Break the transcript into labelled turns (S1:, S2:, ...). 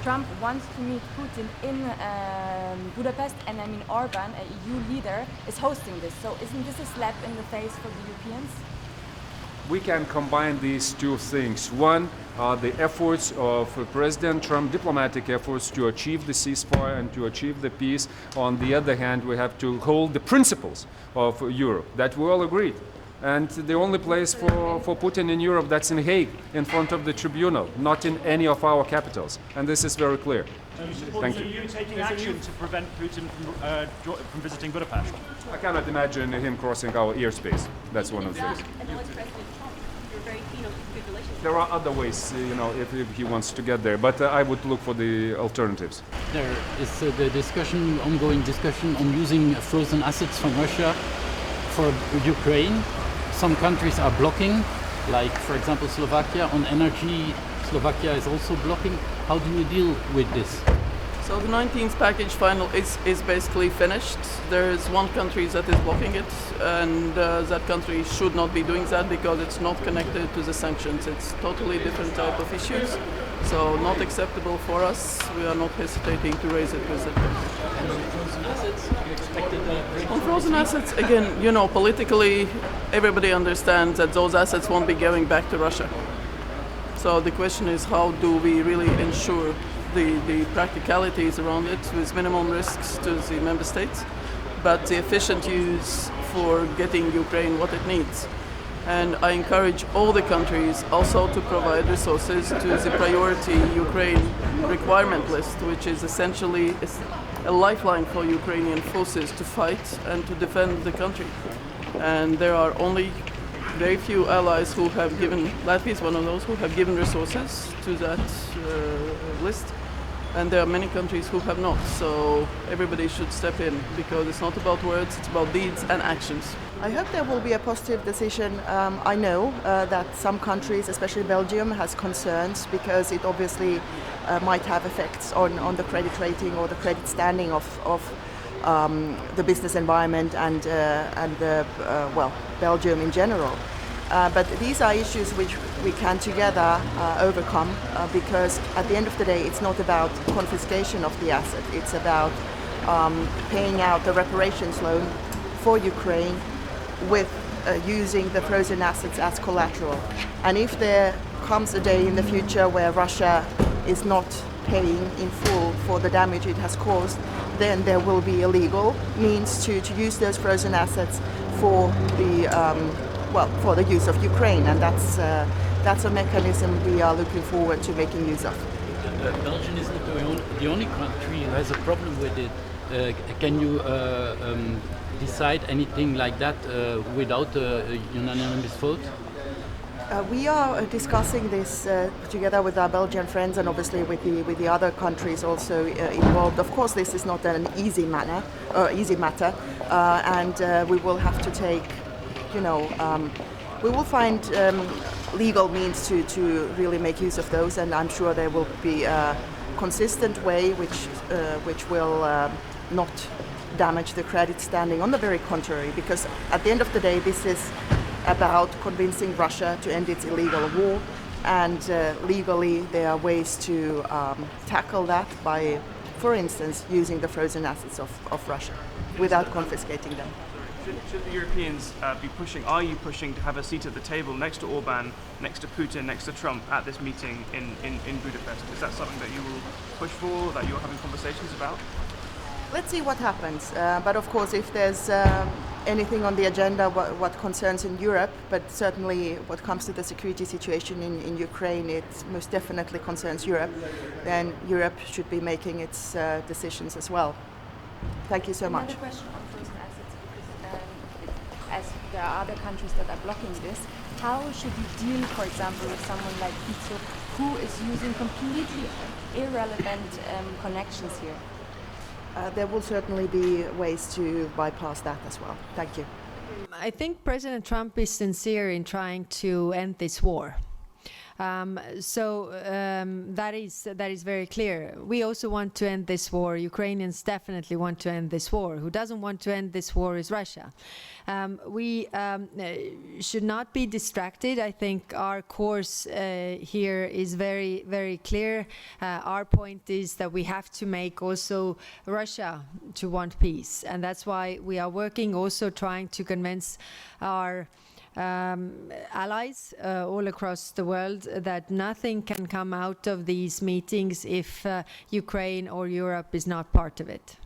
S1: Trump wants to meet Putin in Budapest, and I mean Orbán, a EU leader, is hosting this. So isn't this a slap in the face for the Europeans?
S2: We can combine these two things. One, the efforts of President Trump, diplomatic efforts to achieve the ceasefire and to achieve the peace. On the other hand, we have to hold the principles of Europe that we all agreed. And the only place for Putin in Europe, that's in Hague, in front of the tribunal, not in any of our capitals. And this is very clear.
S3: Thank you. Are you taking action to prevent Putin from visiting Budapest?
S2: I cannot imagine him crossing our airspace. That's one of the things.
S4: And now it's President Trump. You're very keen on good relations.
S2: There are other ways, if he wants to get there, but I would look for the alternatives.
S5: There is the ongoing discussion on using frozen assets from Russia for Ukraine. Some countries are blocking, like for example Slovakia on energy. Slovakia is also blocking. How do you deal with this?
S6: So the 19th package final is basically finished. There is one country that is blocking it, and that country should not be doing that because it's not connected to the sanctions. It's totally different type of issues, so not acceptable for us. We are not hesitating to raise it with it.
S5: And on frozen assets, you expected a
S6: on frozen assets, again, politically, everybody understands that those assets won't be going back to Russia. So the question is, how do we really ensure the practicalities around it with minimum risks to the member states, but the efficient use for getting Ukraine what it needs. And I encourage all the countries also to provide resources to the priority Ukraine requirement list, which is essentially a lifeline for Ukrainian forces to fight and to defend the country. And there are only very few allies who have given, Latvia is one of those, who have given resources to that list. And there are many countries who have not, so everybody should step in because it's not about words, it's about deeds and actions.
S7: I hope there will be a positive decision. I know that some countries, especially Belgium, has concerns because it obviously might have effects on the credit rating or the credit standing of the business environment and Belgium in general. But these are issues which we can together overcome because at the end of the day it's not about confiscation of the asset, it's about paying out the reparations loan for Ukraine with using the frozen assets as collateral. And if there comes a day in the future where Russia is not paying in full for the damage it has caused, then there will be a legal means to use those frozen assets for the use of Ukraine, and that's a mechanism we are looking forward to making use of.
S5: Belgium is not the only country who has a problem with it. Can you decide anything like that without a unanimous vote?
S7: We are discussing this together with our Belgian friends and obviously with the other countries also involved. Of course, this is not an easy matter, and we will have to take, we will find legal means to really make use of those, and I'm sure there will be a consistent way which will not damage the credit standing. On the very contrary, because at the end of the day, this is about convincing Russia to end its illegal war, and legally there are ways to tackle that by, for instance, using the frozen assets of Russia without confiscating them.
S3: Should the Europeans be pushing, are you pushing to have a seat at the table next to Orbán, next to Putin, next to Trump at this meeting in Budapest? Is that something that you will push for, that you're having conversations about?
S7: Let's see what happens. But of course, if there's anything on the agenda what concerns in Europe, but certainly what comes to the security situation in Ukraine, it most definitely concerns Europe, then Europe should be making its decisions as well. Thank you so much.
S1: Another question on frozen assets, because as there are other countries that are blocking this, how should you deal, for example, with someone like Viktor, who is using completely irrelevant connections here?
S7: There will certainly be ways to bypass that as well. Thank you.
S8: I think President Trump is sincere in trying to end this war. That is very clear. We also want to end this war. Ukrainians definitely want to end this war. Who doesn't want to end this war is Russia. We should not be distracted. I think our course here is very, very clear. Our point is that we have to make also Russia to want peace, and that's why we are working, also trying to convince our allies all across the world that nothing can come out of these meetings if Ukraine or Europe is not part of it.